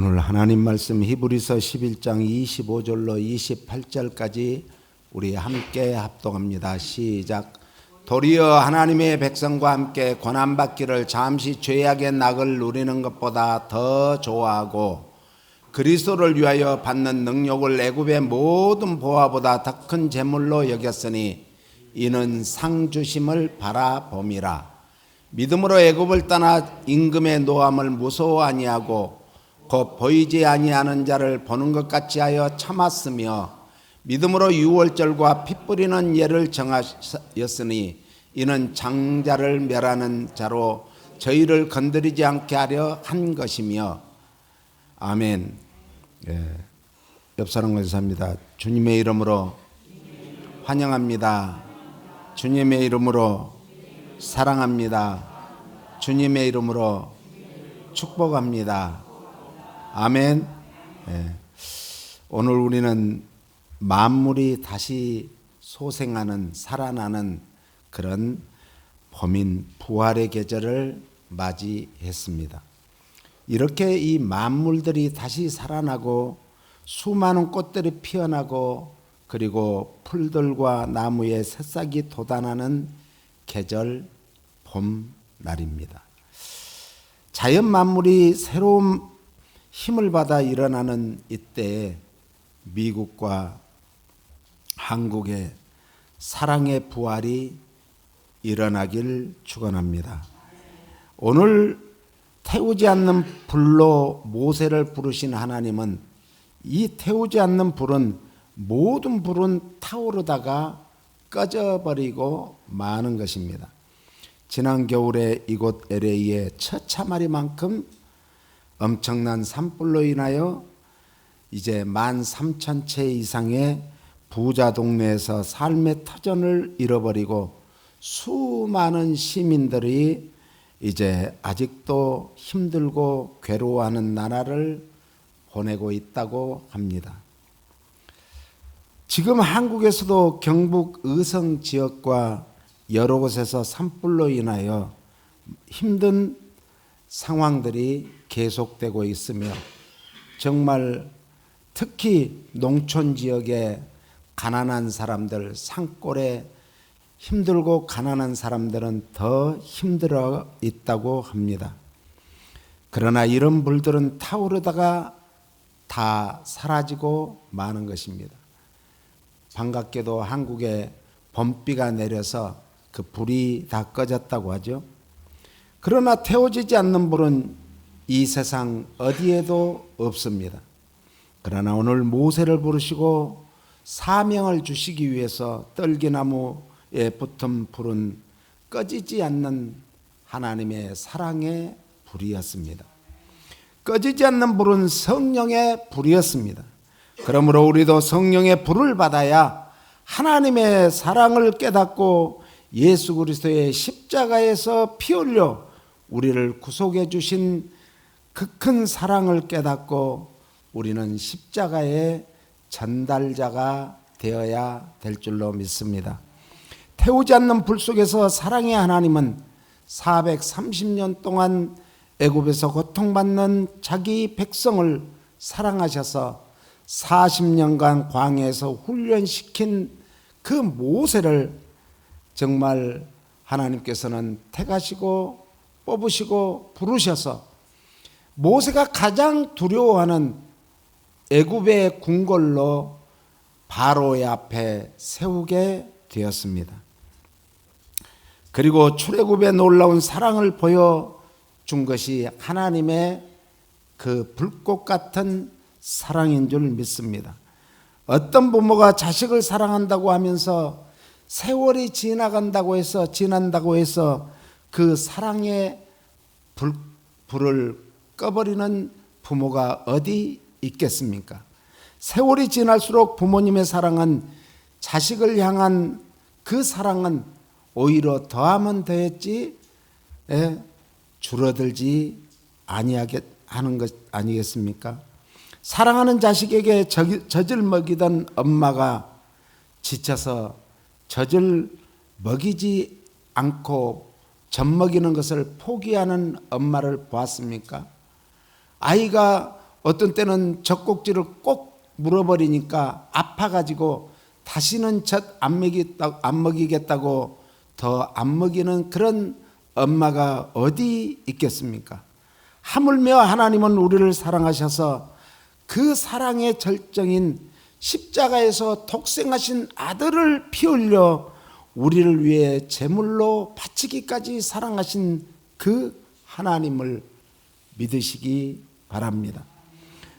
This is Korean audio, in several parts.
오늘 하나님 말씀 히브리서 11장 25절로 28절까지 우리 함께 합독합니다. 시작. 도리어 하나님의 백성과 함께 고난받기를 잠시 죄악의 낙을 누리는 것보다 더 좋아하고 그리스도를 위하여 받는 능력을 애굽의 모든 보화보다 더 큰 재물로 여겼으니 이는 상 주심을 바라봄이라. 믿음으로 애굽을 떠나 임금의 노함을 무서워 아니하고 곧 보이지 아니하는 자를 보는 것 같이 하여 참았으며 믿음으로 유월절과 피 뿌리는 예를 정하였으니 이는 장자를 멸하는 자로 저희를 건드리지 않게 하려 한 것이며. 아멘. 옆 사람과 인사합니다. 주님의 이름으로 환영합니다. 주님의 이름으로 사랑합니다. 주님의 이름으로 축복합니다. 아멘. 오늘 우리는 만물이 다시 소생하는, 살아나는 그런 봄인 부활의 계절을 맞이했습니다. 이렇게 이 만물들이 다시 살아나고 수많은 꽃들이 피어나고 그리고 풀들과 나무에 새싹이 돋아나는 계절 봄날입니다. 자연 만물이 새로운 힘을 받아 일어나는 이때에 미국과 한국의 사랑의 부활이 일어나길 축원합니다. 오늘 태우지 않는 불로 모세를 부르신 하나님은 이 태우지 않는 불은 모든 불은 타오르다가 꺼져버리고 마는 것입니다. 지난 겨울에 이곳 LA의 처참하리만큼 엄청난 산불로 인하여 이제 13,000채 이상의 부자 동네에서 삶의 터전을 잃어버리고 수많은 시민들이 이제 아직도 힘들고 괴로워하는 나라를 보내고 있다고 합니다. 지금 한국에서도 경북 의성 지역과 여러 곳에서 산불로 인하여 힘든 상황들이 계속되고 있으며 정말 특히 농촌 지역의 가난한 사람들, 산골에 힘들고 가난한 사람들은 더 힘들어 있다고 합니다. 그러나 이런 불들은 타오르다가 다 사라지고 마는 것입니다. 반갑게도 한국에 봄비가 내려서 그 불이 다 꺼졌다고 하죠. 그러나 태워지지 않는 불은 이 세상 어디에도 없습니다. 그러나 오늘 모세를 부르시고 사명을 주시기 위해서 떨기나무에 붙은 불은 꺼지지 않는 하나님의 사랑의 불이었습니다. 꺼지지 않는 불은 성령의 불이었습니다. 그러므로 우리도 성령의 불을 받아야 하나님의 사랑을 깨닫고 예수 그리스도의 십자가에서 피 흘려 우리를 구속해 주신 그 큰 사랑을 깨닫고 우리는 십자가의 전달자가 되어야 될 줄로 믿습니다. 태우지 않는 불 속에서 사랑의 하나님은 430년 동안 애굽에서 고통받는 자기 백성을 사랑하셔서 40년간 광야에서 훈련시킨 그 모세를 정말 하나님께서는 택하시고 뽑으시고 부르셔서 모세가 가장 두려워하는 애굽의 궁궐로 바로의 앞에 세우게 되었습니다. 그리고 출애굽의 놀라운 사랑을 보여준 것이 하나님의 그 불꽃 같은 사랑인 줄 믿습니다. 어떤 부모가 자식을 사랑한다고 하면서 세월이 지난다고 해서 그 사랑의 불을 꺼버리는 부모가 어디 있겠습니까? 세월이 지날수록 부모님의 사랑은 자식을 향한 그 사랑은 오히려 더하면 더했지 줄어들지 아니하게 하는 것 아니겠습니까? 사랑하는 자식에게 젖을 먹이던 엄마가 지쳐서 젖을 먹이지 않고 젖 먹이는 것을 포기하는 엄마를 보았습니까? 아이가 어떤 때는 젖꼭지를 꼭 물어버리니까 아파가지고 다시는 젖 안 먹이겠다고 더 안 먹이는 그런 엄마가 어디 있겠습니까? 하물며 하나님은 우리를 사랑하셔서 그 사랑의 절정인 십자가에서 독생하신 아들을 피 흘려 우리를 위해 제물로 바치기까지 사랑하신 그 하나님을 믿으시기 바랍니다.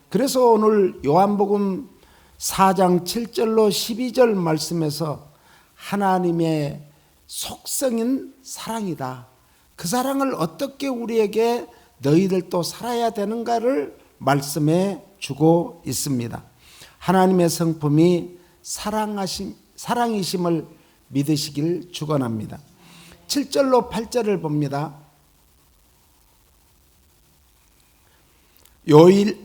그래서 오늘 요한복음 4장 7절로 12절 말씀에서 하나님의 속성인 사랑이다. 그 사랑을 어떻게 우리에게 너희들도 살아야 되는가를 말씀해 주고 있습니다. 하나님의 성품이 사랑이심을 믿으시길 축원합니다. 7절로 8절을 봅니다.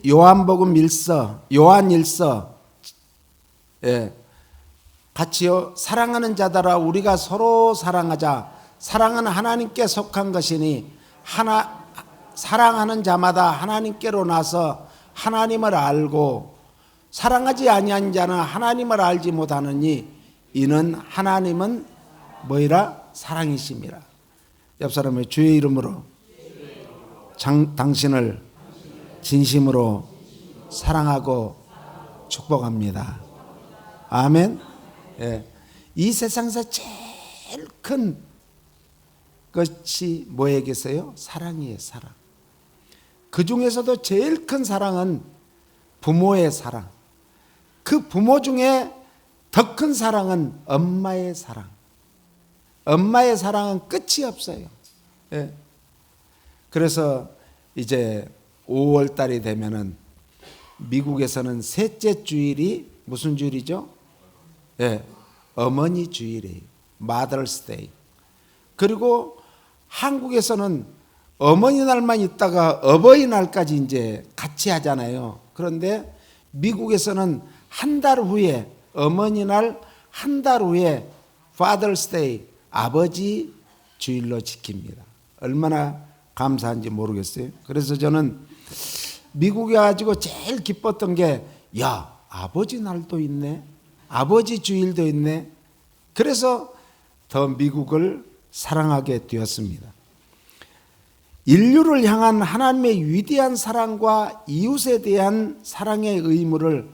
요한복음 1서, 요한 1서, 같이요. 사랑하는 자들아 우리가 서로 사랑하자. 사랑은 하나님께 속한 것이니 사랑하는 자마다 하나님께로 나서 하나님을 알고 사랑하지 아니한 자는 하나님을 알지 못하느니 이는 하나님은 뭐이라? 사랑이심이라. 옆 사람의 주의 이름으로 당신을 진심으로 사랑하고 축복합니다. 아멘. 예. 이 세상에서 제일 큰 것이 뭐에게서요? 사랑이에요. 사랑. 그 중에서도 제일 큰 사랑은 부모의 사랑. 그 부모 중에 더 큰 사랑은 엄마의 사랑. 엄마의 사랑은 끝이 없어요. 예. 그래서 이제 5월 달이 되면은 미국에서는 셋째 주일이 무슨 주일이죠? 예, 어머니 주일이에요. Mother's Day. 그리고 한국에서는 어머니날만 있다가 어버이날까지 이제 같이 하잖아요. 그런데 미국에서는 한 달 후에 어머니날 한 달 후에 Father's Day 아버지 주일로 지킵니다. 얼마나 감사한지 모르겠어요. 그래서 저는 미국에 가지고 제일 기뻤던 게 야, 아버지 날도 있네. 아버지 주일도 있네. 그래서 더 미국을 사랑하게 되었습니다. 인류를 향한 하나님의 위대한 사랑과 이웃에 대한 사랑의 의무를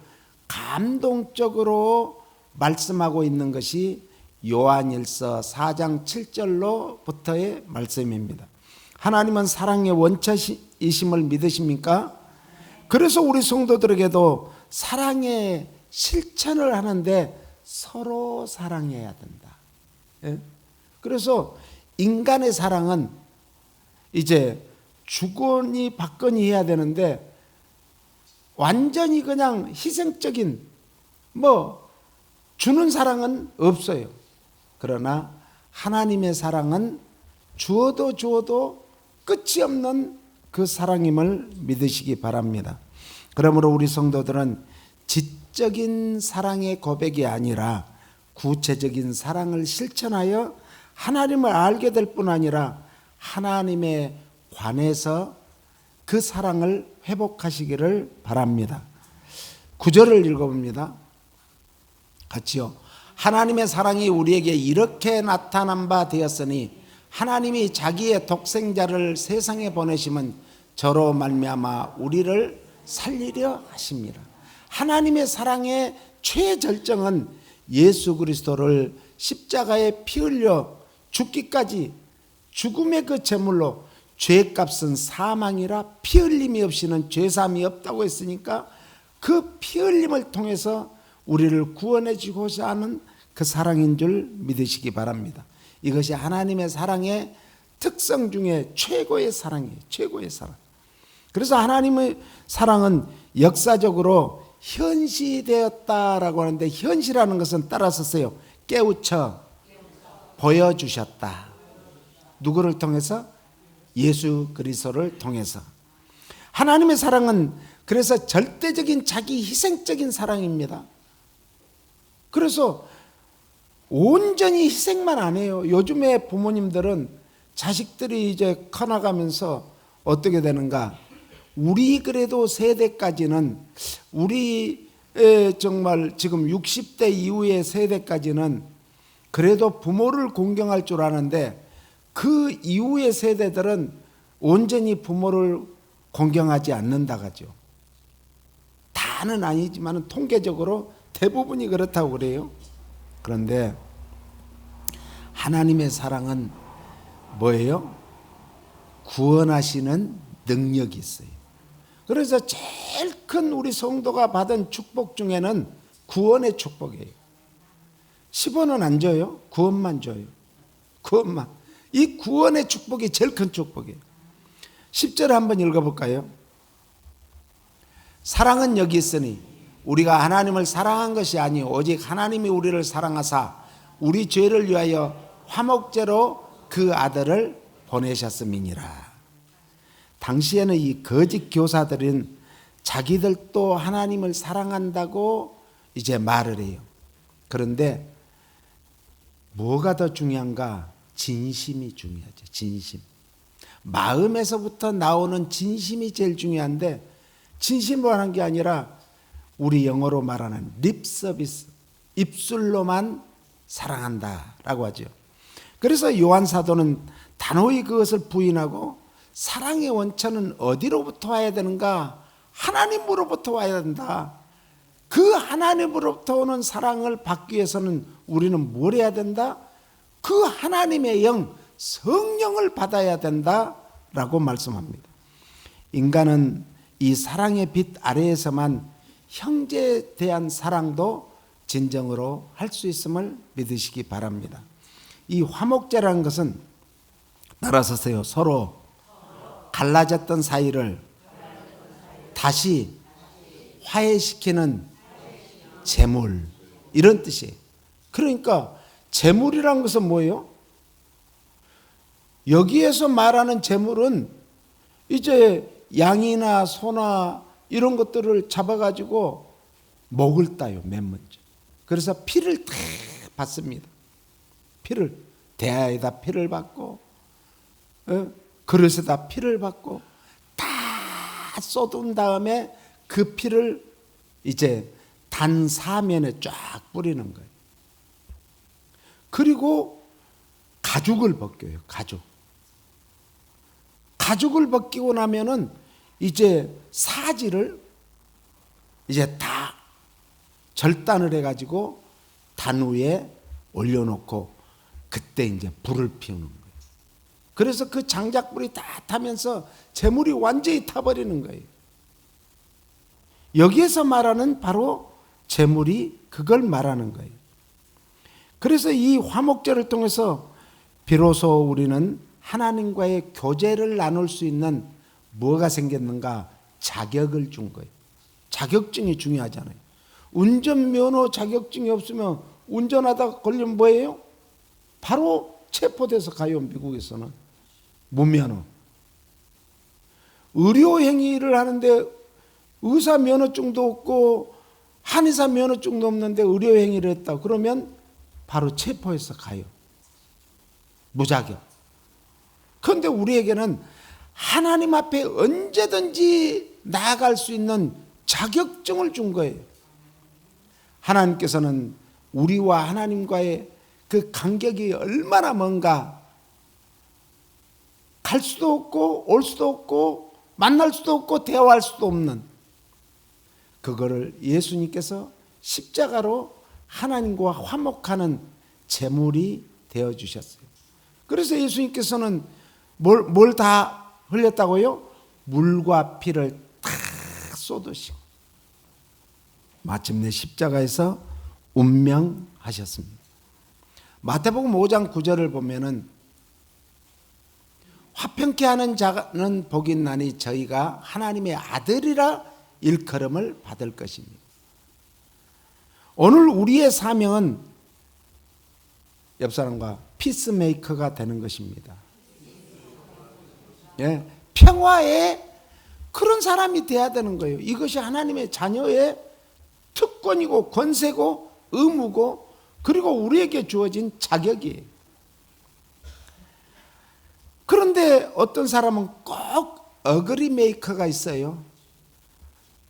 감동적으로 말씀하고 있는 것이 요한일서 4장 7절로부터의 말씀입니다. 하나님은 사랑의 원천이심을 믿으십니까? 그래서 우리 성도들에게도 사랑의 실천을 하는데 서로 사랑해야 된다. 예? 그래서 인간의 사랑은 이제 주거니 받거니 해야 되는데 완전히 그냥 희생적인 주는 사랑은 없어요. 그러나 하나님의 사랑은 주어도 끝이 없는 그 사랑임을 믿으시기 바랍니다. 그러므로 우리 성도들은 지적인 사랑의 고백이 아니라 구체적인 사랑을 실천하여 하나님을 알게 될 뿐 아니라 하나님에 관해서 그 사랑을 회복하시기를 바랍니다. 9절을 읽어봅니다. 같이요. 하나님의 사랑이 우리에게 이렇게 나타난 바 되었으니 하나님이 자기의 독생자를 세상에 보내심은 저로 말미암아 우리를 살리려 하십니다. 하나님의 사랑의 최절정은 예수 그리스도를 십자가에 피 흘려 죽기까지 죽음의 그 제물로 죄값은 사망이라 피 흘림이 없이는 죄사함이 없다고 했으니까 그 피 흘림을 통해서 우리를 구원해 주고자 하는 그 사랑인 줄 믿으시기 바랍니다. 이것이 하나님의 사랑의 특성 중에 최고의 사랑이에요. 최고의 사랑. 그래서 하나님의 사랑은 역사적으로 현시되었다라고 하는데 현시라는 것은 따라서 써요. 깨우쳐 보여주셨다. 누구를 통해서? 예수 그리스도를 통해서. 하나님의 사랑은 그래서 절대적인 자기 희생적인 사랑입니다. 그래서 온전히 희생만 안 해요. 요즘에 부모님들은 자식들이 이제 커나가면서 어떻게 되는가? 우리 그래도 세대까지는 우리 정말 지금 60대 이후의 세대까지는 그래도 부모를 공경할 줄 아는데 그 이후의 세대들은 온전히 부모를 공경하지 않는다가죠. 다는 아니지만 통계적으로 대부분이 그렇다고 그래요. 그런데 하나님의 사랑은 뭐예요? 구원하시는 능력이 있어요. 그래서 제일 큰 우리 성도가 받은 축복 중에는 구원의 축복이에요. 10원은 안 줘요. 구원만 줘요. 구원만. 이 구원의 축복이 제일 큰 축복이에요. 10절 한번 읽어볼까요? 사랑은 여기 있으니 우리가 하나님을 사랑한 것이 아니요 오직 하나님이 우리를 사랑하사 우리 죄를 위하여 화목제로 그 아들을 보내셨음이니라. 당시에는 이 거짓 교사들은 자기들도 하나님을 사랑한다고 이제 말을 해요. 그런데 뭐가 더 중요한가? 진심이 중요하죠. 진심. 마음에서부터 나오는 진심이 제일 중요한데 진심으로 하는 게 아니라 우리 영어로 말하는 립 서비스, 입술로만 사랑한다라고 하죠. 그래서 요한 사도는 단호히 그것을 부인하고 사랑의 원천은 어디로부터 와야 되는가? 하나님으로부터 와야 된다. 그 하나님으로부터 오는 사랑을 받기 위해서는 우리는 뭘 해야 된다? 그 하나님의 영, 성령을 받아야 된다라고 말씀합니다. 인간은 이 사랑의 빛 아래에서만 형제에 대한 사랑도 진정으로 할 수 있음을 믿으시기 바랍니다. 이 화목제라는 것은 따라서세요. 서로 갈라졌던 사이를 다시 화해시키는 제물, 이런 뜻이에요. 그러니까 제물이란 것은 뭐예요? 여기에서 말하는 제물은 이제 양이나 소나 이런 것들을 잡아가지고 목을 따요. 맨 먼저. 그래서 피를 다 받습니다. 피를, 대야에다 피를 받고 그릇에다 피를 받고 다 쏟은 다음에 그 피를 이제 단 사면에 쫙 뿌리는 거예요. 그리고 가죽을 벗겨요. 가죽을 벗기고 나면은 이제 사지를 이제 다 절단을 해가지고 단 위에 올려놓고 그때 이제 불을 피우는 거예요. 그래서 그 장작불이 다 타면서 재물이 완전히 타버리는 거예요. 여기에서 말하는 바로 재물이 그걸 말하는 거예요. 그래서 이 화목제를 통해서 비로소 우리는 하나님과의 교제를 나눌 수 있는 뭐가 생겼는가? 자격을 준 거예요. 자격증이 중요하잖아요. 운전면허 자격증이 없으면 운전하다가 걸리면 뭐예요? 바로 체포돼서 가요. 미국에서는 무면허. 의료행위를 하는데 의사 면허증도 없고 한의사 면허증도 없는데 의료행위를 했다. 그러면 바로 체포해서 가요. 무자격. 그런데 우리에게는 하나님 앞에 언제든지 나아갈 수 있는 자격증을 준 거예요. 하나님께서는 우리와 하나님과의 그 간격이 얼마나 먼가, 갈 수도 없고 올 수도 없고 만날 수도 없고 대화할 수도 없는 그거를 예수님께서 십자가로 하나님과 화목하는 제물이 되어주셨어요. 그래서 예수님께서는 뭘 다 흘렸다고요? 물과 피를 다 쏟으시고 마침내 십자가에서 운명하셨습니다. 마태복음 5장 9절을 보면은 화평케 하는 자는 복이 있나니 저희가 하나님의 아들이라 일컬음을 받을 것입니다. 오늘 우리의 사명은 옆 사람과 피스메이커가 되는 것입니다. 예, 평화의 그런 사람이 돼야 되는 거예요. 이것이 하나님의 자녀의 특권이고 권세고 의무고 그리고 우리에게 주어진 자격이에요. 그런데 어떤 사람은 꼭 어그리 메이커가 있어요.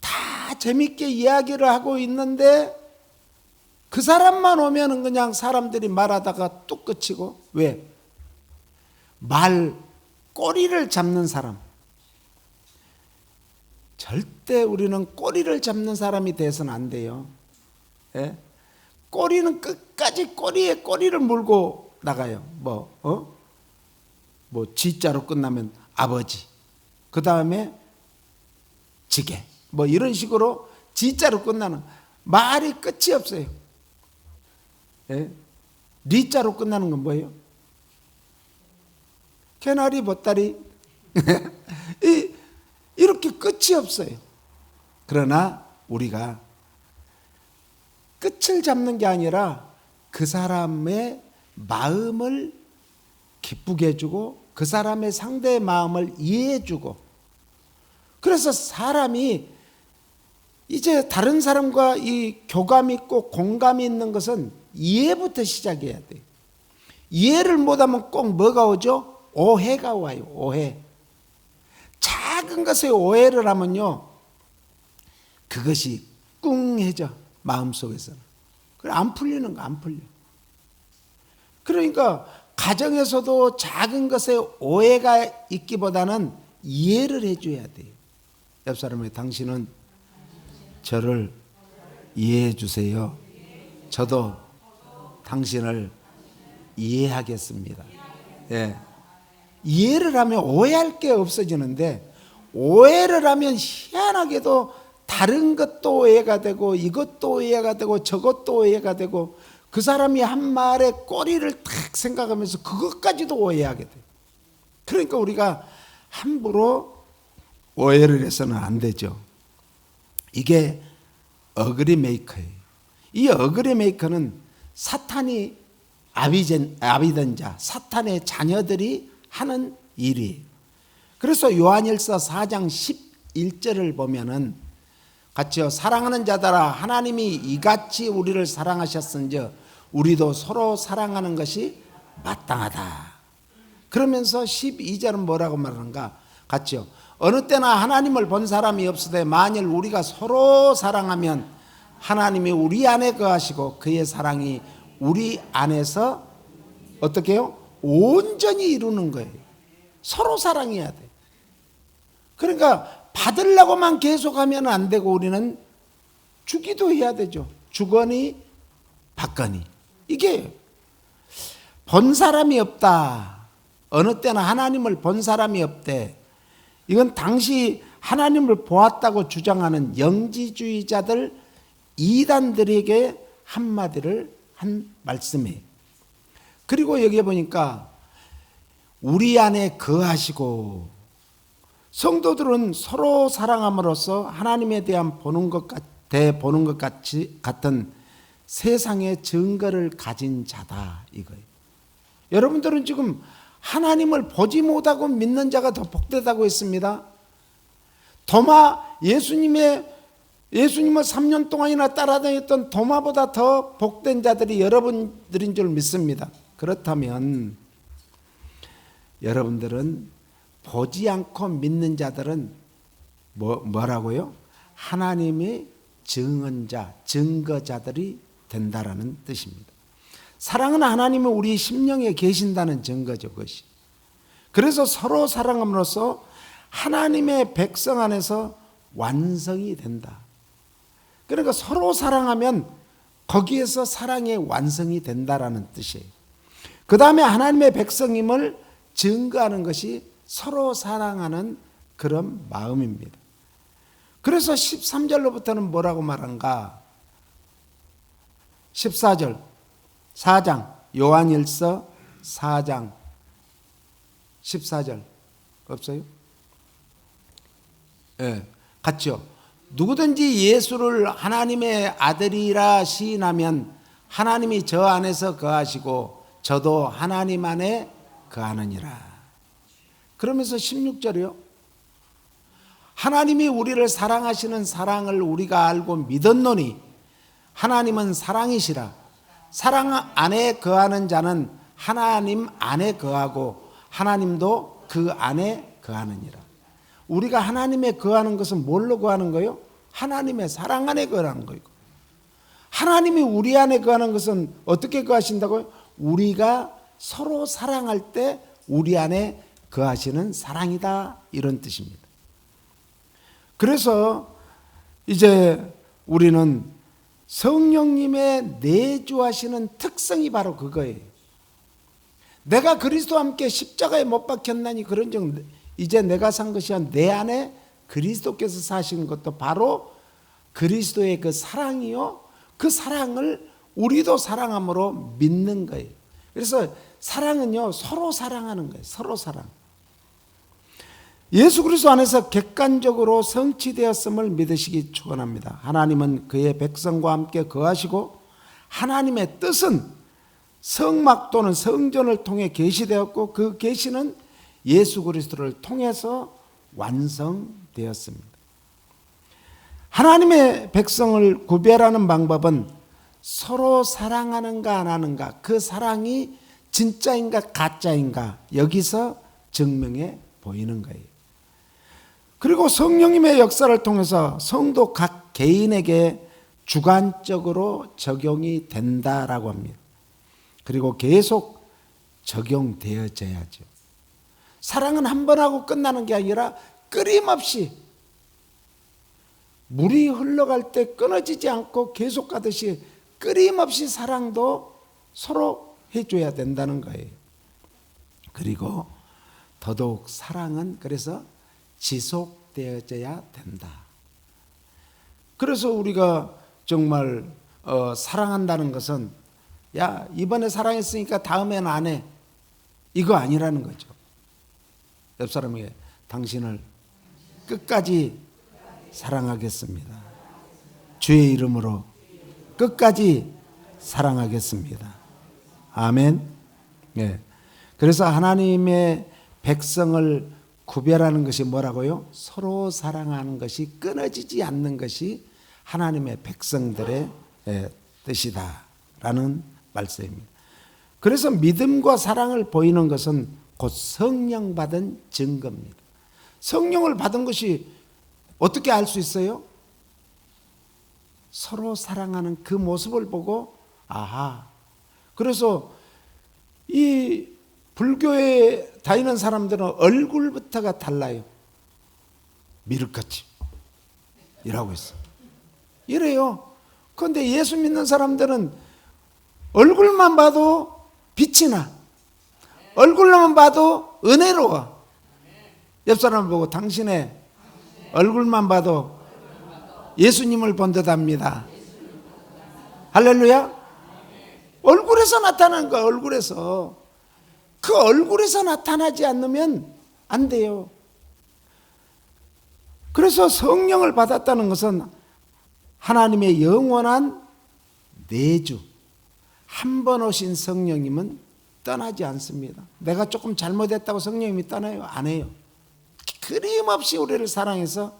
다 재밌게 이야기를 하고 있는데 그 사람만 오면은 그냥 사람들이 말하다가 뚝 끝이고. 왜? 말 꼬리를 잡는 사람. 절대 우리는 꼬리를 잡는 사람이 돼서는 안 돼요. 예? 꼬리는 끝까지 꼬리에 꼬리를 물고 나가요. 뭐 G자로 끝나면 아버지, 그 다음에 지게, 뭐 이런 식으로 G자로 끝나는 말이 끝이 없어요. 예? 리자로 끝나는 건 뭐예요? 개나리, 보따리. 이렇게 끝이 없어요. 그러나 우리가 끝을 잡는 게 아니라 그 사람의 마음을 기쁘게 해주고 그 사람의 상대의 마음을 이해해주고, 그래서 사람이 이제 다른 사람과 이 교감이 있고 공감이 있는 것은 이해부터 시작해야 돼요. 이해를 못하면 꼭 뭐가 오죠? 오해가 와요. 오해. 작은 것에 오해를 하면요, 그것이 꿍해져, 마음속에서는. 그래, 안 풀리는 거, 안 풀려. 그러니까 가정에서도 작은 것에 오해가 있기보다는 이해를 해줘야 돼요. 옆 사람에게 당신은 저를 이해해 주세요. 저도 당신을 이해하겠습니다. 예. 이해를 하면 오해할 게 없어지는데, 오해를 하면 희한하게도 다른 것도 오해가 되고 이것도 오해가 되고 저것도 오해가 되고, 그 사람이 한 말에 꼬리를 탁 생각하면서 그것까지도 오해하게 돼요. 그러니까 우리가 함부로 오해를 해서는 안 되죠. 이게 어그리 메이커예요. 이 어그리 메이커는 사탄이 아비된 자, 사탄의 자녀들이 하는 일이에요. 그래서 요한일서 4장 11절을 보면은 같이요. 사랑하는 자들아, 하나님이 이같이 우리를 사랑하셨은즉 우리도 서로 사랑하는 것이 마땅하다. 그러면서 12절은 뭐라고 말하는가? 같이요. 어느 때나 하나님을 본 사람이 없으되 만일 우리가 서로 사랑하면 하나님이 우리 안에 거하시고 그의 사랑이 우리 안에서 어떻게 해요? 온전히 이루는 거예요. 서로 사랑해야 돼. 그러니까 받으려고만 계속하면 안 되고 우리는 주기도 해야 되죠. 주거니 받거니. 이게 본 사람이 없다. 어느 때나 하나님을 본 사람이 없대. 이건 당시 하나님을 보았다고 주장하는 영지주의자들, 이단들에게 한마디를 한 말씀이에요. 그리고 여기에 보니까 우리 안에 거하시고, 성도들은 서로 사랑함으로써 하나님에 대한 보는 것 같은 세상의 증거를 가진 자다, 이거예요. 여러분들은 지금 하나님을 보지 못하고 믿는 자가 더 복되다고 했습니다. 도마, 예수님을 3년 동안이나 따라다녔던 도마보다 더 복된 자들이 여러분들인 줄 믿습니다. 그렇다면 여러분들은 보지 않고 믿는 자들은 뭐라고요? 하나님의 증언자, 증거자들이 된다라는 뜻입니다. 사랑은 하나님이 우리 심령에 계신다는 증거죠, 그것이. 그래서 서로 사랑함으로써 하나님의 백성 안에서 완성이 된다. 그러니까 서로 사랑하면 거기에서 사랑의 완성이 된다라는 뜻이에요. 그 다음에 하나님의 백성임을 증거하는 것이 서로 사랑하는 그런 마음입니다. 그래서 13절로부터는 뭐라고 말한가? 14절, 4장, 요한일서 4장 14절 없어요? 네, 같죠? 누구든지 예수를 하나님의 아들이라 시인하면 하나님이 저 안에서 거하시고 저도 하나님 안에 거하느니라. 그러면서 16절이요. 하나님이 우리를 사랑하시는 사랑을 우리가 알고 믿었노니 하나님은 사랑이시라. 사랑 안에 거하는 자는 하나님 안에 거하고 하나님도 그 안에 거하느니라. 우리가 하나님에 거하는 것은 뭘로 거하는 거예요? 하나님의 사랑 안에 거하는 거예요. 하나님이 우리 안에 거하는 것은 어떻게 거하신다고요? 우리가 서로 사랑할 때 우리 안에 거하시는 사랑이다, 이런 뜻입니다. 그래서 이제 우리는 성령님의 내주하시는 특성이 바로 그거예요. 내가 그리스도와 함께 십자가에 못 박혔나니 그런즉 이제 내가 산 것이 아니라 내 안에 그리스도께서 사시는 것도 바로 그리스도의 그 사랑이요, 그 사랑을 우리도 사랑함으로 믿는 거예요. 그래서 사랑은요, 서로 사랑하는 거예요. 서로 사랑. 예수 그리스도 안에서 객관적으로 성취되었음을 믿으시기 축원합니다. 하나님은 그의 백성과 함께 거하시고 하나님의 뜻은 성막 또는 성전을 통해 계시되었고 그 계시는 예수 그리스도를 통해서 완성되었습니다. 하나님의 백성을 구별하는 방법은 서로 사랑하는가 안 하는가, 그 사랑이 진짜인가 가짜인가 여기서 증명해 보이는 거예요. 그리고 성령님의 역사를 통해서 성도 각 개인에게 주관적으로 적용이 된다라고 합니다. 그리고 계속 적용되어져야죠. 사랑은 한 번 하고 끝나는 게 아니라 끊임없이 물이 흘러갈 때 끊어지지 않고 계속 가듯이 끊임없이 사랑도 서로 해줘야 된다는 거예요. 그리고 더더욱 사랑은 그래서 지속되어져야 된다. 그래서 우리가 정말 사랑한다는 것은 야, 이번에 사랑했으니까 다음에는 안 해, 이거 아니라는 거죠. 옆 사람에게 당신을 끝까지 사랑하겠습니다. 주의 이름으로 끝까지 사랑하겠습니다. 아멘. 네. 그래서 하나님의 백성을 구별하는 것이 뭐라고요? 서로 사랑하는 것이 끊어지지 않는 것이 하나님의 백성들의 뜻이다라는 말씀입니다. 그래서 믿음과 사랑을 보이는 것은 곧 성령 받은 증거입니다. 성령을 받은 것이 어떻게 알 수 있어요? 서로 사랑하는 그 모습을 보고 아하. 그래서 이 불교에 다니는 사람들은 얼굴부터가 달라요. 미륵같이 이라고 있어. 이래요. 그런데 예수 믿는 사람들은 얼굴만 봐도 빛이 나. 얼굴만 봐도 은혜로워. 옆 사람 보고 당신의 얼굴만 봐도 예수님을 본 듯합니다. 할렐루야. 얼굴에서 나타나는 거야. 얼굴에서. 그 얼굴에서 나타나지 않으면 안 돼요. 그래서 성령을 받았다는 것은 하나님의 영원한 내주, 한 번 오신 성령님은 떠나지 않습니다. 내가 조금 잘못했다고 성령님이 떠나요? 안 해요. 끊임없이 우리를 사랑해서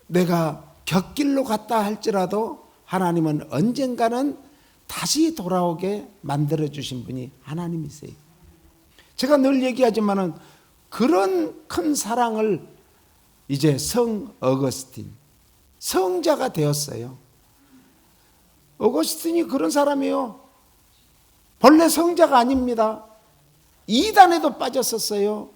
내가 곁길로 갔다 할지라도 하나님은 언젠가는 다시 돌아오게 만들어주신 분이 하나님이세요. 제가 늘 얘기하지만은 그런 큰 사랑을 이제 성 어거스틴, 성자가 되었어요. 어거스틴이 그런 사람이에요. 본래 성자가 아닙니다. 이단에도 빠졌었어요.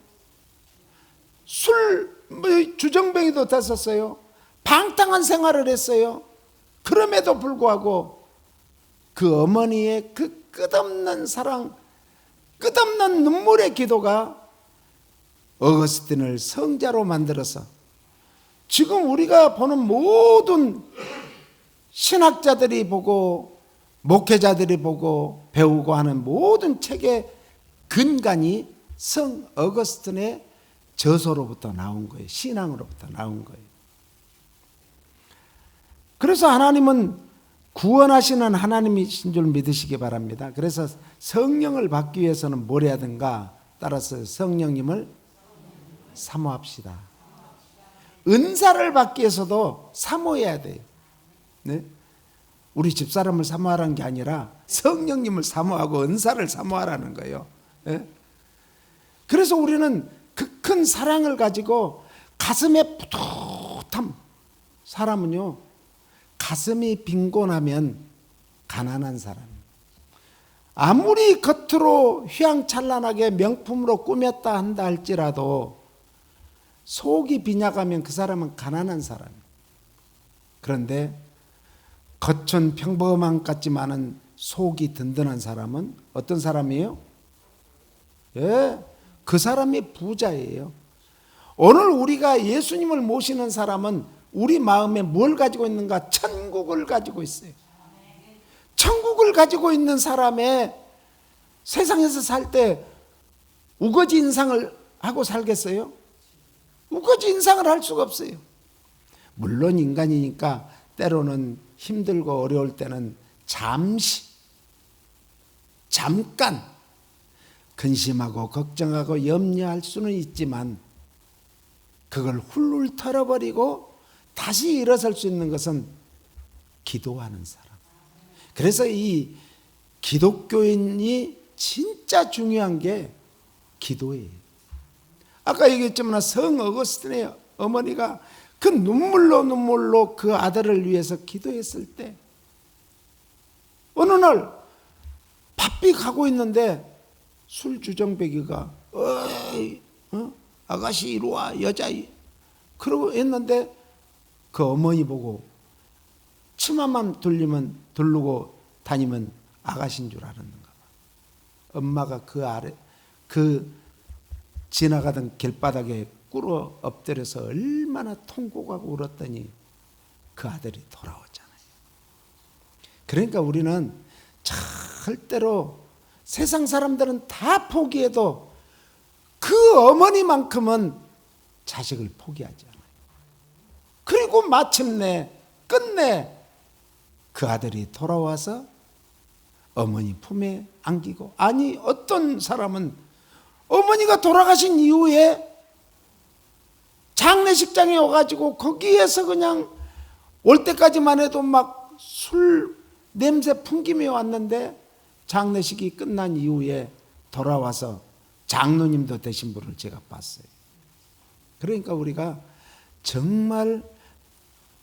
주정뱅이도 됐었어요. 방탕한 생활을 했어요. 그럼에도 불구하고 그 어머니의 그 끝없는 사랑, 끝없는 눈물의 기도가 어거스틴을 성자로 만들어서 지금 우리가 보는 모든 신학자들이 보고 목회자들이 보고 배우고 하는 모든 책의 근간이 성 어거스틴의 저서로부터 나온 거예요. 신앙으로부터 나온 거예요. 그래서 하나님은 구원하시는 하나님이신 줄 믿으시기 바랍니다. 그래서 성령을 받기 위해서는 뭘 해야 되는가? 따라서 성령님을 사모합시다. 은사를 받기 위해서도 사모해야 돼요. 네? 우리 집사람을 사모하라는 게 아니라 성령님을 사모하고 은사를 사모하라는 거예요. 네? 그래서 우리는 그 큰 사랑을 가지고 가슴에 뿌듯함. 사람은요, 가슴이 빈곤하면 가난한 사람. 아무리 겉으로 휘황찬란하게 명품으로 꾸몄다 한다 할지라도 속이 빈약하면 그 사람은 가난한 사람. 그런데 겉은 평범한 것 같지만은 속이 든든한 사람은 어떤 사람이에요? 예, 그 사람이 부자예요. 오늘 우리가 예수님을 모시는 사람은 우리 마음에 뭘 가지고 있는가? 천국을 가지고 있어요. 천국을 가지고 있는 사람의 세상에서 살 때 우거지 인상을 하고 살겠어요? 우거지 인상을 할 수가 없어요. 물론 인간이니까 때로는 힘들고 어려울 때는 잠깐 근심하고 걱정하고 염려할 수는 있지만 그걸 훌훌 털어버리고 다시 일어설 수 있는 것은 기도하는 사람. 그래서 이 기독교인이 진짜 중요한 게 기도예요. 아까 얘기했지만 성 어거스틴의 어머니가 그 눈물로 그 아들을 위해서 기도했을 때 어느 날 바삐 가고 있는데 술주정뱅이가 어이, 아가씨 이리 와 여자 그러고 했는데 그 어머니 보고 치마만 두르고 다니면 아가씨인 줄 알았는가 봐. 엄마가 그 지나가던 길바닥에 꿇어 엎드려서 얼마나 통곡하고 울었더니 그 아들이 돌아오잖아요. 그러니까 우리는 절대로 세상 사람들은 다 포기해도 그 어머니만큼은 자식을 포기하지 않아요. 그리고 마침내 끝내 그 아들이 돌아와서 어머니 품에 안기고, 아니 어떤 사람은 어머니가 돌아가신 이후에 장례식장에 와가지고 거기에서 그냥 올 때까지만 해도 막 술 냄새 풍기며 왔는데 장례식이 끝난 이후에 돌아와서 장로님도 되신 분을 제가 봤어요. 그러니까 우리가 정말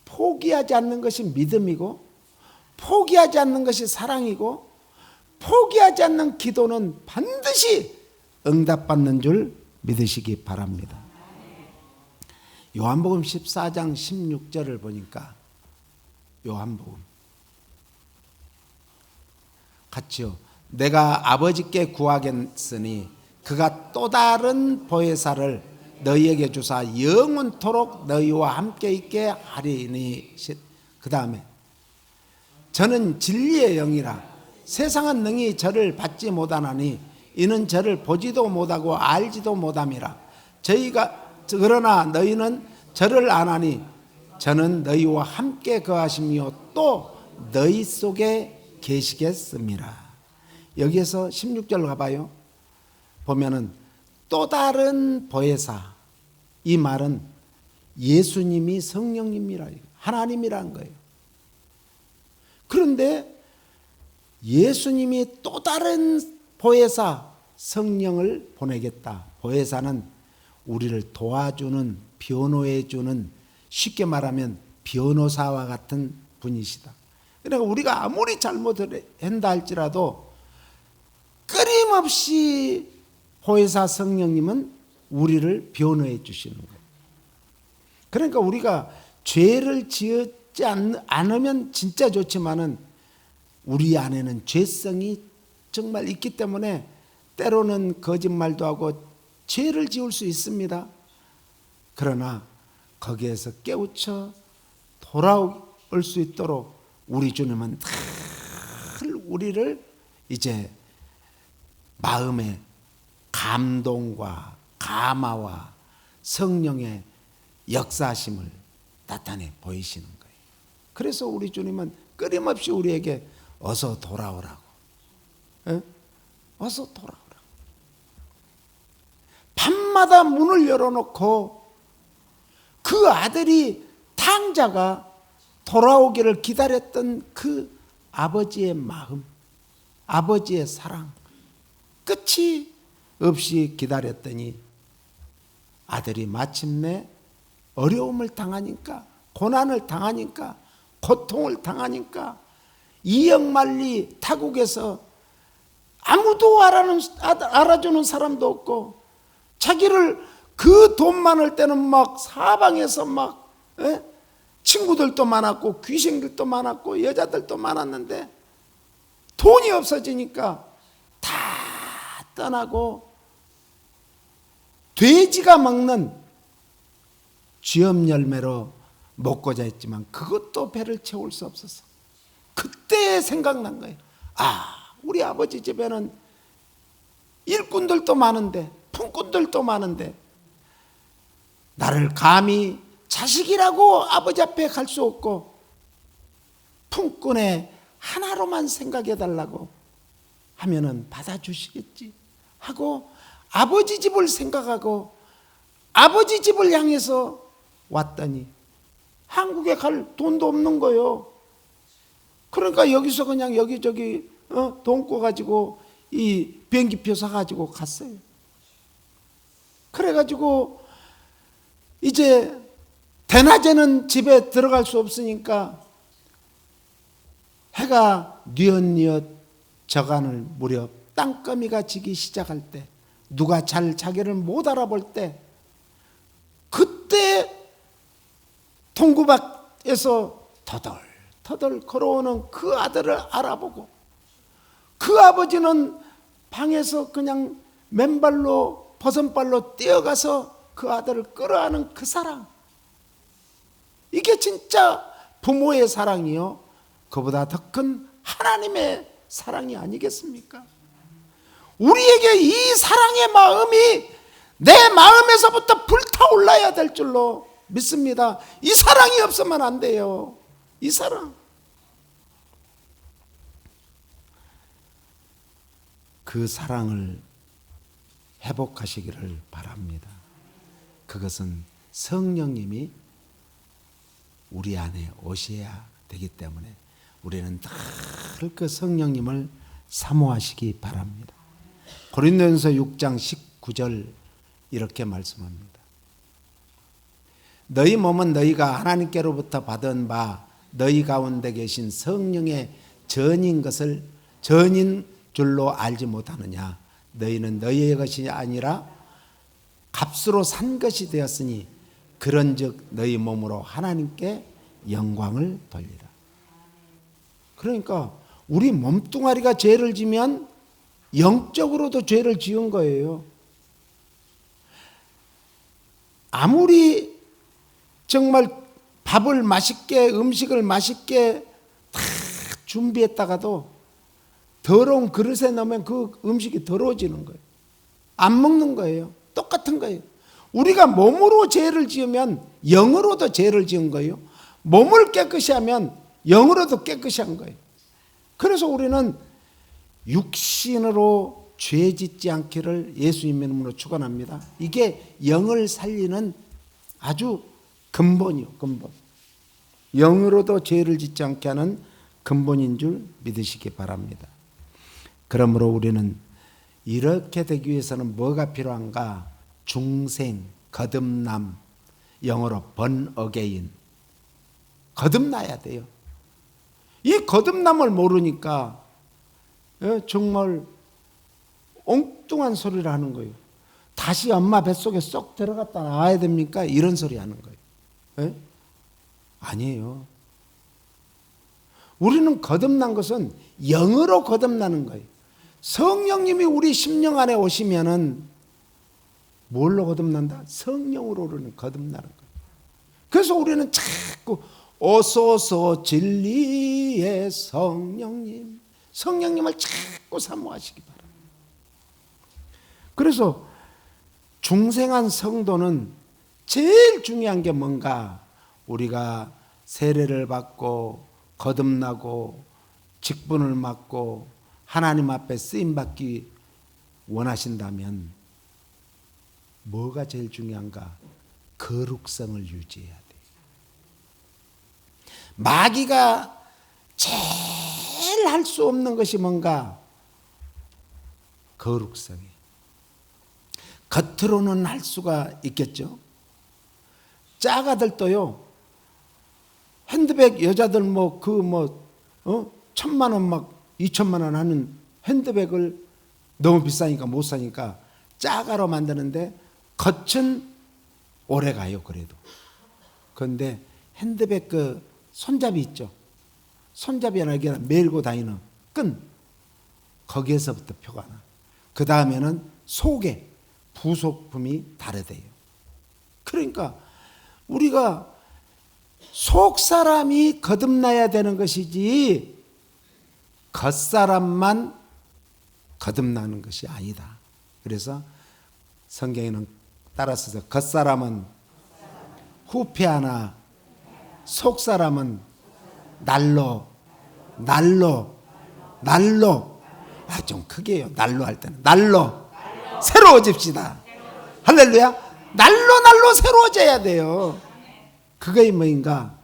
포기하지 않는 것이 믿음이고, 포기하지 않는 것이 사랑이고, 포기하지 않는 기도는 반드시 응답받는 줄 믿으시기 바랍니다. 요한복음 14장 16절을 보니까 요한복음 같이요. 내가 아버지께 구하겠으니 그가 또 다른 보혜사를 너희에게 주사 영원토록 너희와 함께 있게 하리니. 그 다음에 저는 진리의 영이라 세상은 능히 저를 받지 못하나니 이는 저를 보지도 못하고 알지도 못함이라. 그러나 너희는 저를 아나니 저는 너희와 함께 거하시며 또 너희 속에 계시겠습니다. 여기에서 16절 가봐요. 보면은 또 다른 보혜사, 이 말은 예수님이 성령님이라, 하나님이라는 거예요. 그런데 예수님이 또 다른 보혜사 성령을 보내겠다. 보혜사는 우리를 도와주는, 변호해주는, 쉽게 말하면 변호사와 같은 분이시다. 그러니까 우리가 아무리 잘못을 한다 할지라도 끊임없이 보혜사 성령님은 우리를 변호해 주시는 거예요. 그러니까 우리가 죄를 지었지 않으면 진짜 좋지만은 우리 안에는 죄성이 정말 있기 때문에 때로는 거짓말도 하고 죄를 지을 수 있습니다. 그러나 거기에서 깨우쳐 돌아올 수 있도록 우리 주님은 늘 우리를 이제 마음의 감동과 감화와 성령의 역사심을 나타내 보이시는 거예요. 그래서 우리 주님은 끊임없이 우리에게 어서 돌아오라고, 어서 돌아오라고. 밤마다 문을 열어놓고 그 아들이 탕자가 돌아오기를 기다렸던 그 아버지의 마음, 아버지의 사랑, 끝이 없이 기다렸더니 아들이 마침내 어려움을 당하니까, 고난을 당하니까, 고통을 당하니까 이역만리 타국에서 아무도 알아주는 사람도 없고, 자기를 그 돈 많을 때는 막 사방에서 막 친구들도 많았고 귀신들도 많았고 여자들도 많았는데, 돈이 없어지니까 다 떠나고 돼지가 먹는 쥐엄 열매로 먹고자 했지만 그것도 배를 채울 수 없었어. 그때 생각난 거예요. 우리 아버지 집에는 일꾼들도 많은데, 품꾼들도 많은데, 나를 감히 자식이라고 아버지 앞에 갈 수 없고 품꾼의 하나로만 생각해 달라고 하면은 받아주시겠지 하고 아버지 집을 생각하고 아버지 집을 향해서 왔더니 한국에 갈 돈도 없는 거예요. 그러니까 여기서 그냥 여기저기 돈 꿔가지고 이 비행기표 사가지고 갔어요. 그래가지고 이제 대낮에는 집에 들어갈 수 없으니까 해가 뉘엿뉘엿 저간을 무렵 땅거미가 지기 시작할 때, 누가 잘 자기를 못 알아볼 때, 그때 통구밭에서 터덜터덜 걸어오는 그 아들을 알아보고, 그 아버지는 방에서 그냥 맨발로 버선발로 뛰어가서 그 아들을 끌어안은 그 사랑, 이게 진짜 부모의 사랑이요, 그보다 더 큰 하나님의 사랑이 아니겠습니까? 우리에게 이 사랑의 마음이 내 마음에서부터 불타올라야 될 줄로 믿습니다. 이 사랑이 없으면 안 돼요. 이 사랑. 그 사랑을 회복하시기를 바랍니다. 그것은 성령님이 우리 안에 오셔야 되기 때문에 우리는 늘 그 성령님을 사모하시기 바랍니다. 고린도전서 6장 19절 이렇게 말씀합니다. 너희 몸은 너희가 하나님께로부터 받은 바 너희 가운데 계신 성령의 전인 줄로 알지 못하느냐. 너희는 너희의 것이 아니라 값으로 산 것이 되었으니 그런즉 너희 몸으로 하나님께 영광을 돌리라. 그러니까 우리 몸뚱아리가 죄를 지면 영적으로도 죄를 지은 거예요. 아무리 정말 밥을 맛있게, 음식을 맛있게 다 준비했다가도 더러운 그릇에 넣으면 그 음식이 더러워지는 거예요. 안 먹는 거예요. 똑같은 거예요. 우리가 몸으로 죄를 지으면 영으로도 죄를 지은 거예요. 몸을 깨끗이 하면 영으로도 깨끗이 한 거예요. 그래서 우리는 육신으로 죄 짓지 않기를 예수님의 이름으로 축원합니다. 이게 영을 살리는 아주 근본이요, 근본. 영으로도 죄를 짓지 않게 하는 근본인 줄 믿으시기 바랍니다. 그러므로 우리는 이렇게 되기 위해서는 뭐가 필요한가? 중생, 거듭남, 영어로 born again. 거듭나야 돼요. 이 거듭남을 모르니까 정말 엉뚱한 소리를 하는 거예요. 다시 엄마 뱃속에 쏙 들어갔다 나와야 됩니까? 이런 소리 하는 거예요. 아니에요. 우리는 거듭난 것은 영으로 거듭나는 거예요. 성령님이 우리 심령 안에 오시면은 뭘로 거듭난다? 성령으로 우리는 거듭나는 거예요. 그래서 우리는 자꾸 오소서 진리의 성령님, 성령님을 자꾸 사모하시기 바랍니다. 그래서 중생한 성도는 제일 중요한 게 뭔가? 우리가 세례를 받고 거듭나고 직분을 맡고 하나님 앞에 쓰임받기 원하신다면 뭐가 제일 중요한가? 거룩성을 유지해야 돼요. 마귀가 제일 할 수 없는 것이 뭔가? 거룩성이에요. 겉으로는 할 수가 있겠죠. 짝아들도요, 핸드백 여자들 1,000만 원 2천만 원 하는 핸드백을 너무 비싸니까 못 사니까 짝아로 만드는데 겉은 오래 가요. 그래도. 그런데 핸드백 그 손잡이 있죠. 손잡이 하나 메고 다니는 끈, 거기에서부터 표가 나. 그 다음에는 속에 부속품이 다르대요. 그러니까 우리가 속사람이 거듭나야 되는 것이지 겉사람만 거듭나는 것이 아니다. 그래서 성경에는 따라서 겉사람은 후패하나 속사람은 날로. 좀 크게 해요. 날로 할 때는 날로 새로워집시다. 할렐루야. 날로 새로워져야 돼요. 그게 뭐인가?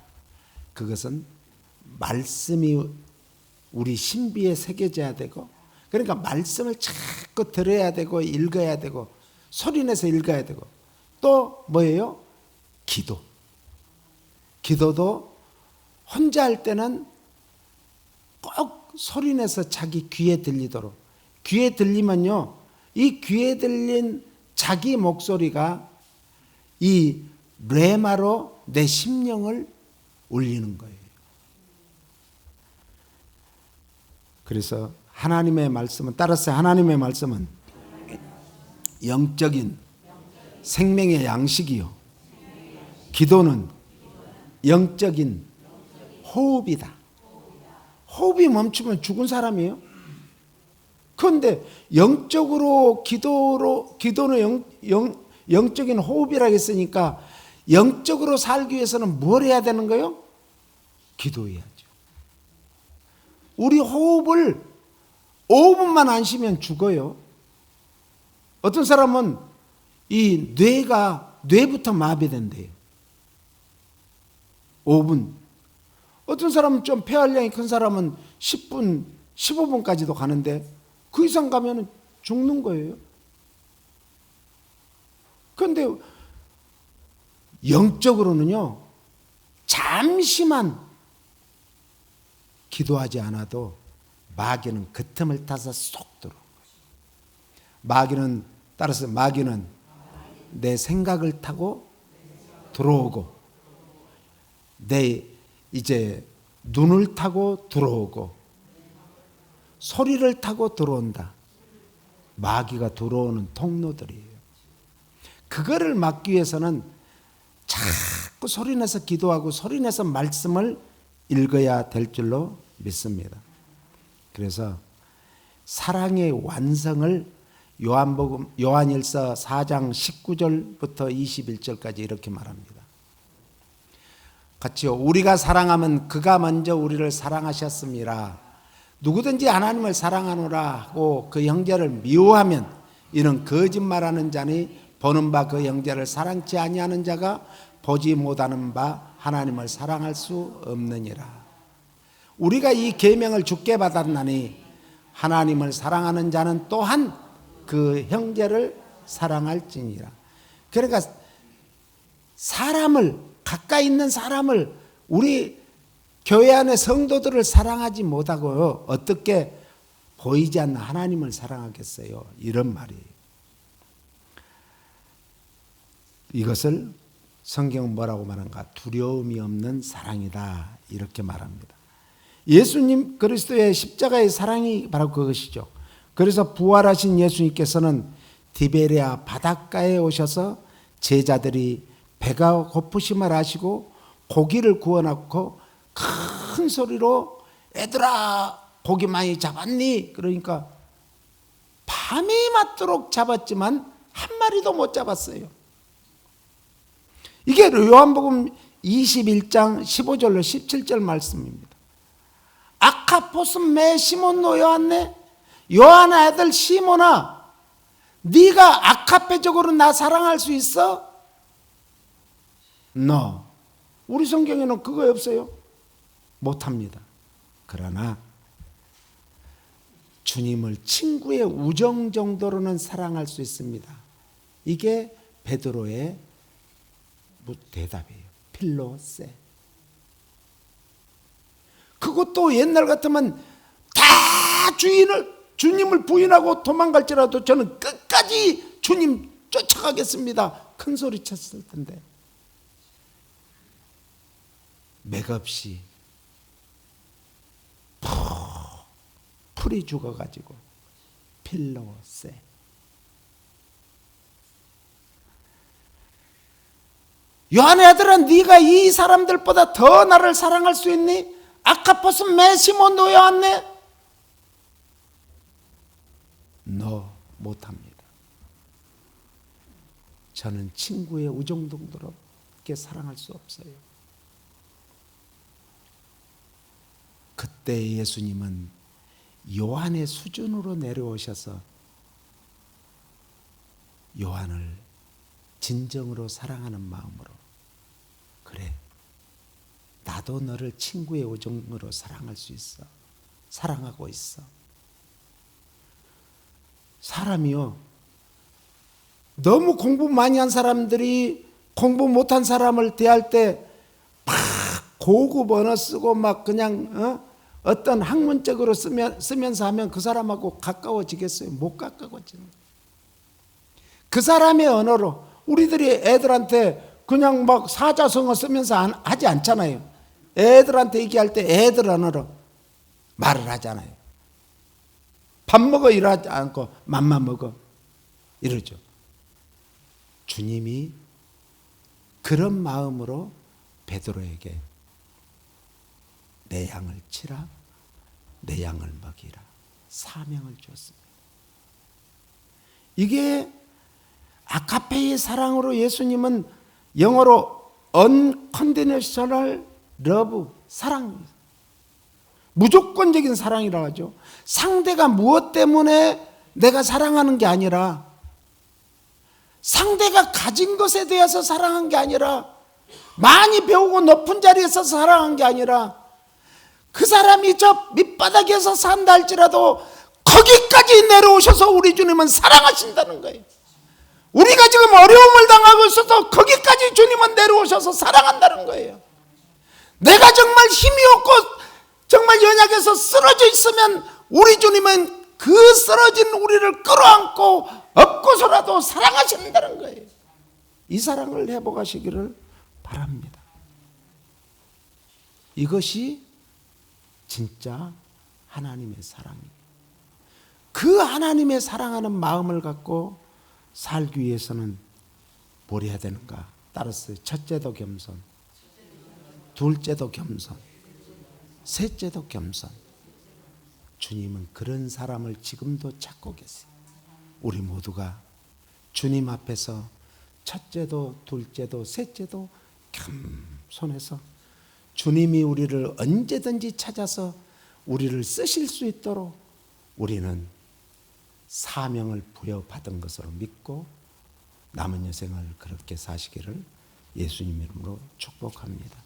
그것은 말씀이 우리 신비에 새겨져야 되고, 그러니까 말씀을 자꾸 들어야 되고 읽어야 되고 소리내서 읽어야 되고, 또 뭐예요? 기도도 혼자 할 때는 꼭 소리내서 자기 귀에 들리도록. 귀에 들리면요, 이 귀에 들린 자기 목소리가 이 레마로 내 심령을 울리는 거예요. 그래서 하나님의 말씀은, 따라서 하나님의 말씀은 영적인 생명의 양식이요, 기도는 영적인 호흡이다. 호흡이 멈추면 죽은 사람이에요. 그런데 영적으로 기도는 영적인 호흡이라고 했으니까 영적으로 살기 위해서는 뭘 해야 되는 거예요? 기도해야죠. 우리 호흡을 5분만 안 쉬면 죽어요. 어떤 사람은 이 뇌부터 마비된대요. 5분. 어떤 사람은 좀 폐활량이 큰 사람은 10분, 15분까지도 가는데 그 이상 가면 죽는 거예요. 그런데 영적으로는요, 잠시만 기도하지 않아도 마귀는 그 틈을 타서 쏙 들어오는 거예요. 따라서 마귀는 내 생각을 타고 들어오고, 내 이제 눈을 타고 들어오고, 소리를 타고 들어온다. 마귀가 들어오는 통로들이에요. 그거를 막기 위해서는 자꾸 소리내서 기도하고 소리내서 말씀을 읽어야 될 줄로 믿습니다. 그래서 사랑의 완성을 요한일서 4장 19절부터 21절까지 이렇게 말합니다. 같이요. 우리가 사랑하면 그가 먼저 우리를 사랑하셨습니다. 누구든지 하나님을 사랑하노라 하고 그 형제를 미워하면 이는 거짓말하는 자니 보는 바 그 형제를 사랑치 아니하는 자가 보지 못하는 바 하나님을 사랑할 수 없느니라. 우리가 이 계명을 주께 받았나니 하나님을 사랑하는 자는 또한 그 형제를 사랑할지니라. 그러니까 가까이 있는 사람을, 우리 교회 안의 성도들을 사랑하지 못하고 어떻게 보이지 않는 하나님을 사랑하겠어요? 이런 말이에요. 이것을 성경은 뭐라고 말하는가? 두려움이 없는 사랑이다, 이렇게 말합니다. 예수님 그리스도의 십자가의 사랑이 바로 그것이죠. 그래서 부활하신 예수님께서는 디베레아 바닷가에 오셔서 제자들이 배가 고프심을 아시고 고기를 구워놓고 큰 소리로 애들아 고기 많이 잡았니? 그러니까 밤이 맞도록 잡았지만 한 마리도 못 잡았어요. 이게 요한복음 21장 15절로 17절 말씀입니다. 아카포스 매 시몬 너 요한네, 요한 아들 시몬아, 네가 아카페적으로 나 사랑할 수 있어? No. 우리 성경에는 그거 없어요. 못합니다. 그러나 주님을 친구의 우정 정도로는 사랑할 수 있습니다. 이게 베드로의 대답이에요. 필로세. 그것도 옛날 같으면 다 주님을 부인하고 도망갈지라도 저는 끝까지 주님 쫓아가겠습니다. 큰 소리 쳤을 텐데 맥없이 풀이 죽어가지고 필로세. 요한의 아들아, 네가 이 사람들보다 더 나를 사랑할 수 있니? 아카포스 메시모 노여왔네? 너 못합니다. 저는 친구의 우정 정도롭게 사랑할 수 없어요. 그때 예수님은 요한의 수준으로 내려오셔서 요한을 진정으로 사랑하는 마음으로, 그래, 나도 너를 친구의 우정으로 사랑할 수 있어. 사랑하고 있어. 사람이요, 너무 공부 많이 한 사람들이 공부 못한 사람을 대할 때 막 고급 언어 쓰고 막 그냥 어떤 학문적으로 쓰면서 하면 그 사람하고 가까워지겠어요? 못 가까워지는 거예요. 그 사람의 언어로 우리들이 애들한테 그냥 막 사자성어 쓰면서 하지 않잖아요. 애들한테 얘기할 때 애들 언어로 말을 하잖아요. 밥 먹어 이러지 않고 맘만 먹어 이러죠. 주님이 그런 마음으로 베드로에게 내 양을 치라, 내 양을 먹이라 사명을 줬습니다. 이게 아카페의 사랑으로 예수님은 영어로 unconditional love, 사랑, 무조건적인 사랑이라고 하죠. 상대가 무엇 때문에 내가 사랑하는 게 아니라, 상대가 가진 것에 대해서 사랑한 게 아니라, 많이 배우고 높은 자리에서 사랑한 게 아니라, 그 사람이 저 밑바닥에서 산다 할지라도 거기까지 내려오셔서 우리 주님은 사랑하신다는 거예요. 우리가 지금 어려움을 당하고 있어서 거기까지 주님은 내려오셔서 사랑한다는 거예요. 내가 정말 힘이 없고 정말 연약해서 쓰러져 있으면 우리 주님은 그 쓰러진 우리를 끌어안고 업고서라도 사랑하신다는 거예요. 이 사랑을 회복하시기를 바랍니다. 이것이 진짜 하나님의 사랑이에요. 그 하나님의 사랑하는 마음을 갖고 살기 위해서는 뭘 해야 되는가? 따랐어요. 첫째도 겸손, 둘째도 겸손, 셋째도 겸손. 주님은 그런 사람을 지금도 찾고 계세요. 우리 모두가 주님 앞에서 첫째도 둘째도 셋째도 겸손해서 주님이 우리를 언제든지 찾아서 우리를 쓰실 수 있도록 우리는 사명을 부여받은 것으로 믿고 남은 여생을 그렇게 사시기를 예수님 이름으로 축복합니다.